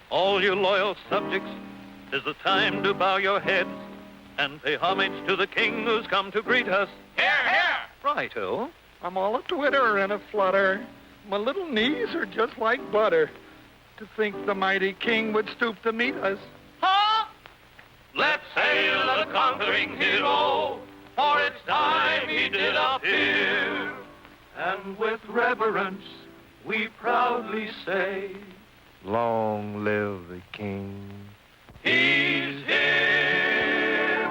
All you loyal subjects, 'tis the time to bow your heads and pay homage to the king who's come to greet us. Hear, hear! Righto. I'm all a twitter and a flutter. My little knees are just like butter. To think the mighty king would stoop to meet us. Huh? Let's hail the conquering hero, for it's time he did appear. And with reverence, we proudly say, Long live the king. he's here.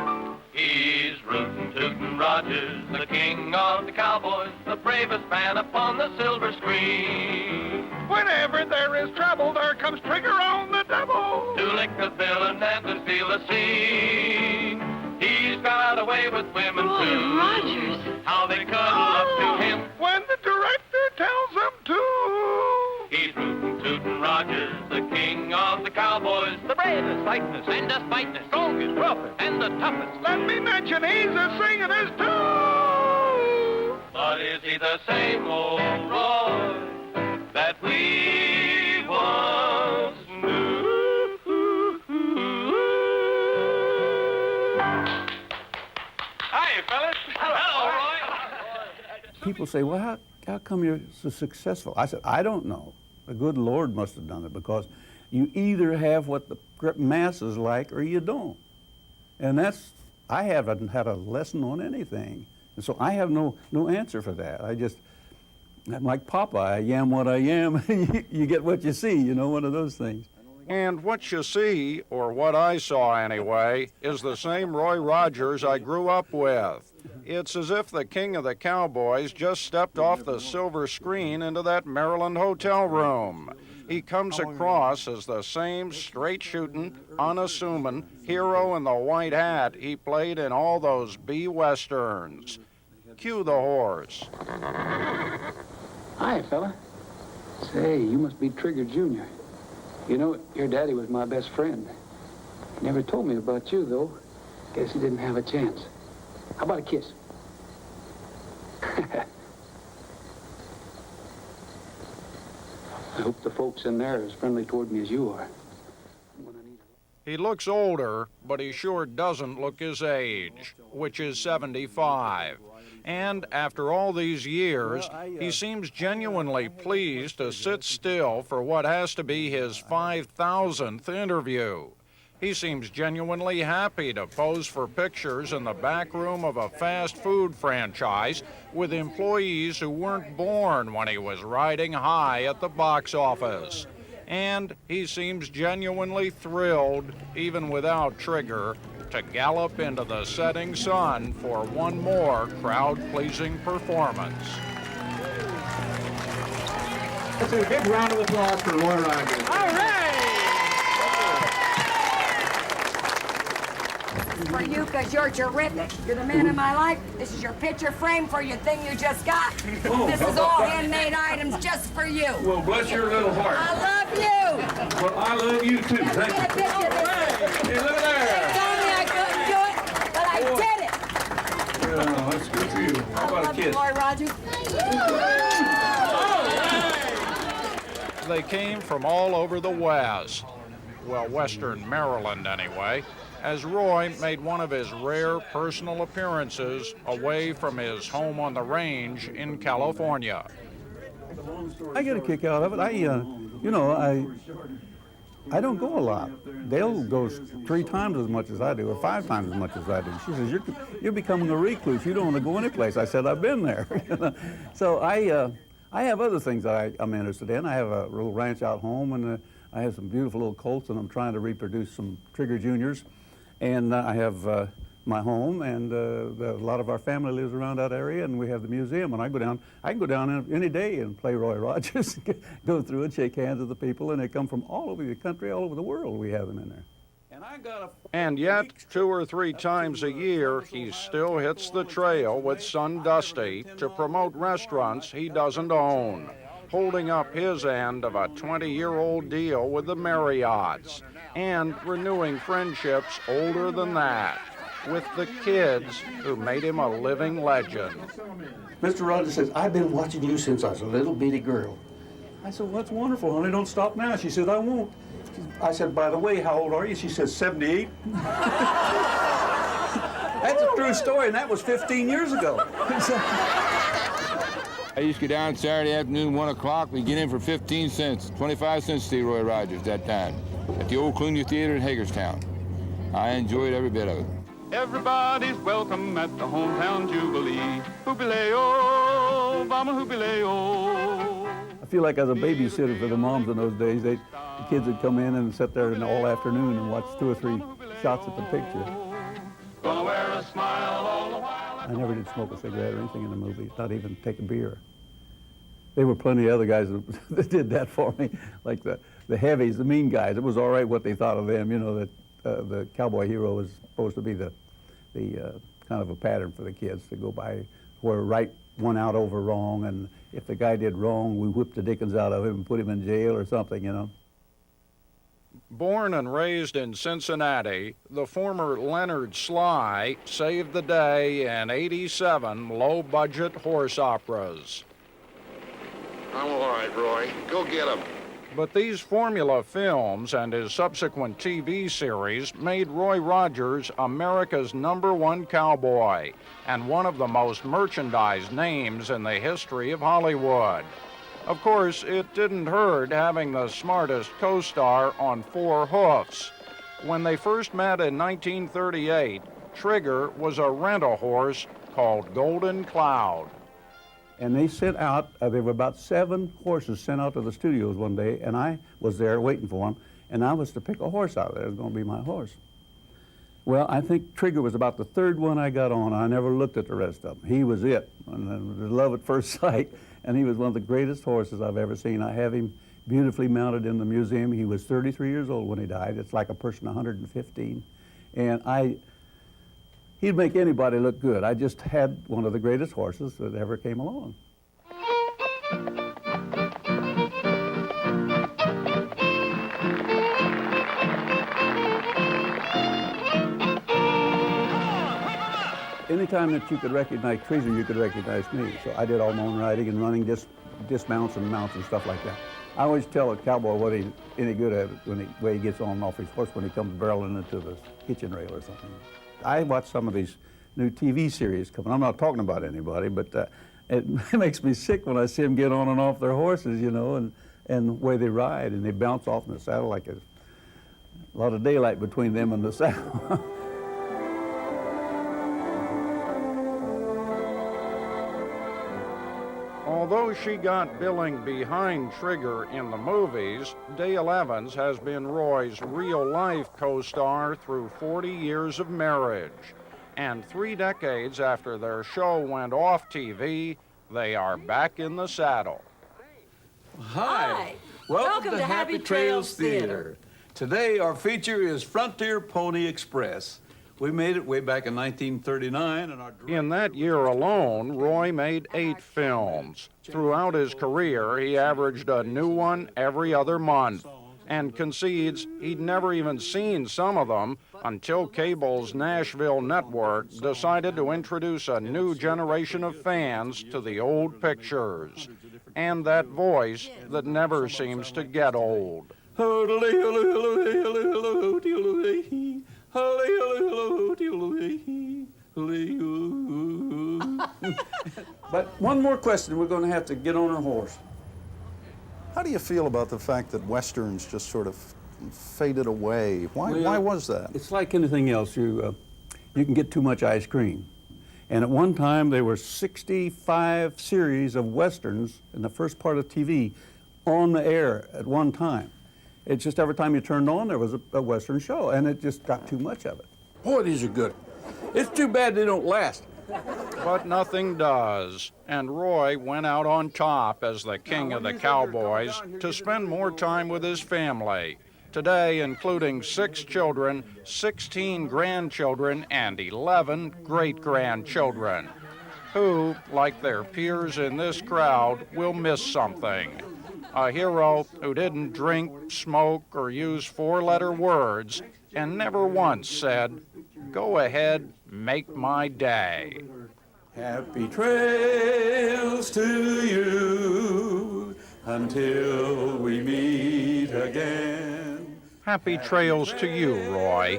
He's rootin' tootin' Rogers, the king of the cowboys, the bravest man upon the silver screen. Whenever there is trouble, there comes Trigger on the double. To lick the villain and to steal the scene. He's got away with women too. Rogers. How they cuddle up to him. When the director tells them to. He's rootin' tootin' Rogers, the king of the cowboys, the bravest, fightin'est, and the fightin'est, strongest, roughest, and the toughest. Let me mention he's a singing his too. But is he the same old Roy that we once knew? Hi, fellas. Hello, Roy. People say, well, how come you're so successful? I said, I don't know. The good Lord must have done it, because you either have what the masses like or you don't. And I haven't had a lesson on anything. And so I have no answer for that. I'm like Popeye, I am what I am. You get what you see, one of those things. And what you see, or what I saw anyway, is the same Roy Rogers I grew up with. It's as if the king of the cowboys just stepped off the silver screen into that Maryland hotel room. He comes across as the same straight-shooting, unassuming hero in the white hat he played in all those B-westerns. Cue the horse. Hi, fella. Say, you must be Trigger Jr. Your daddy was my best friend. He never told me about you, though. Guess he didn't have a chance. How about a kiss? I hope the folks in there are as friendly toward me as you are. He looks older, but he sure doesn't look his age, which is 75. And after all these years, he seems genuinely pleased to sit still for what has to be his 5,000th interview. He seems genuinely happy to pose for pictures in the back room of a fast food franchise with employees who weren't born when he was riding high at the box office. And he seems genuinely thrilled, even without Trigger, to gallop into the setting sun for one more crowd-pleasing performance. Let's do a big round of applause for Roy Rogers. All right! This is for you because you're terrific. You're the man of my life. This is your picture frame for your thing you just got. This is all handmade items just for you. Well, bless your little heart. I love you. Well, I love you too. Thank you. Hey, look at They there. told me I couldn't do it, but I did it. Yeah, that's good for you. How I about a love you, kiss? Roy Rogers. They came from all over the West. Well, Western Maryland anyway, as Roy made one of his rare personal appearances away from his home on the range in California. I get a kick out of it. I don't go a lot. Dale goes 3 times as much as I do, or 5 times as much as I do. She says, you're becoming a recluse. You don't want to go anyplace. I said, I've been there. So I have other things that I'm interested in. I have a little ranch out home, and I have some beautiful little colts, and I'm trying to reproduce some Trigger Juniors. And I have my home, and a lot of our family lives around that area, and we have the museum. And I can go down any day and play Roy Rogers, go through and shake hands with the people, and they come from all over the country, all over the world. We have them in there. And yet, 2 or 3 times a year, he still hits the trail with Son Dusty to promote restaurants he doesn't own, holding up his end of a 20-year-old deal with the Marriotts, and renewing friendships older than that with the kids who made him a living legend. Mr. Rogers says, I've been watching you since I was a little bitty girl. I said, well, that's wonderful, honey. Don't stop now. She said, I won't. I said, by the way, how old are you? She says, 78. That's a true story, and that was 15 years ago. I used to go down Saturday afternoon, 1 o'clock. We'd get in for 15 cents, 25 cents to see Roy Rogers that time at the old Cluny Theater in Hagerstown. I enjoyed every bit of it. Everybody's welcome at the hometown jubilee. Jubileo, mama jubileo. I feel like I was a babysitter for the moms in those days. The kids would come in and sit there all afternoon and watch 2 or 3 shots at the picture. Gonna wear a smile all the while. I never did smoke a cigarette or anything in the movie, not even take a beer. There were plenty of other guys that did that for me, like the heavies, the mean guys. It was all right what they thought of them, you know, that the cowboy hero was supposed to be the kind of a pattern for the kids to go by, where right won out over wrong, and if the guy did wrong, we whipped the dickens out of him and put him in jail or something, you know. Born and raised in Cincinnati, the former Leonard Sly saved the day in 87 low-budget horse operas. I'm all right, Roy. Go get him. But these formula films and his subsequent TV series made Roy Rogers America's #1 cowboy and one of the most merchandised names in the history of Hollywood. Of course, it didn't hurt having the smartest co-star on 4 hoofs. When they first met in 1938, Trigger was a rental horse called Golden Cloud. And they sent out, there were about 7 horses sent out to the studios one day, and I was there waiting for them, and I was to pick a horse out of there. It was going to be my horse. Well, I think Trigger was about the 3rd one I got on. I never looked at the rest of them. He was it, and it was love at first sight, and he was one of the greatest horses I've ever seen. I have him beautifully mounted in the museum. He was 33 years old when he died. It's like a person 115. And he'd make anybody look good. I just had one of the greatest horses that ever came along. Anytime that you could recognize Treaser, you could recognize me. So I did all my own riding and running, dismounts and mounts and stuff like that. I always tell a cowboy what he's any good at when the way he gets on and off his horse when he comes barreling into the kitchen rail or something. I watch some of these new TV series coming. I'm not talking about anybody, but it makes me sick when I see them get on and off their horses, you know, and the way they ride, and they bounce off in the saddle like a lot of daylight between them and the saddle. Although she got billing behind Trigger in the movies, Dale Evans has been Roy's real-life co-star through 40 years of marriage. And 3 decades after their show went off TV, they are back in the saddle. Hi. Welcome to Happy Trails Theater. Today our feature is Frontier Pony Express. We made it way back in 1939, and in that year alone, Roy made 8 films. Throughout his career, he averaged a new one every other month, and concedes he'd never even seen some of them until cable's Nashville network decided to introduce a new generation of fans to the old pictures, and that voice that never seems to get old. But one more question, we're going to have to get on our horse. How do you feel about the fact that Westerns just sort of faded away? Why was that? It's like anything else. You can get too much ice cream. And at one time, there were 65 series of Westerns in the first part of TV on the air at one time. It's just every time you turned on, there was a Western show, and it just got too much of it. Boy, these are good. It's too bad they don't last. But nothing does, and Roy went out on top as the king of the cowboys to spend more time with his family. Today, including 6 children, 16 grandchildren, and 11 great-grandchildren, who, like their peers in this crowd, will miss something. A hero who didn't drink, smoke, or use 4-letter words, and never once said, "Go ahead, make my day." Happy trails to you. until we meet again. Happy trails to you, Roy,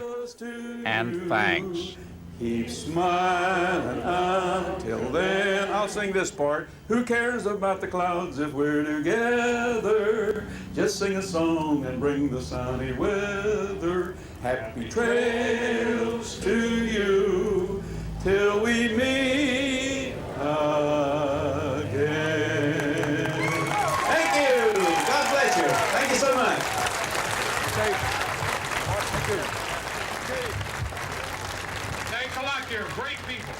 and thanks. Keep smiling until then. I'll sing this part. Who cares about the clouds if we're together? Just sing a song and bring the sunny weather. Happy trails to you till we meet again. Thank you. God bless you. Thank you so much. Thanks a lot, dear. Great people.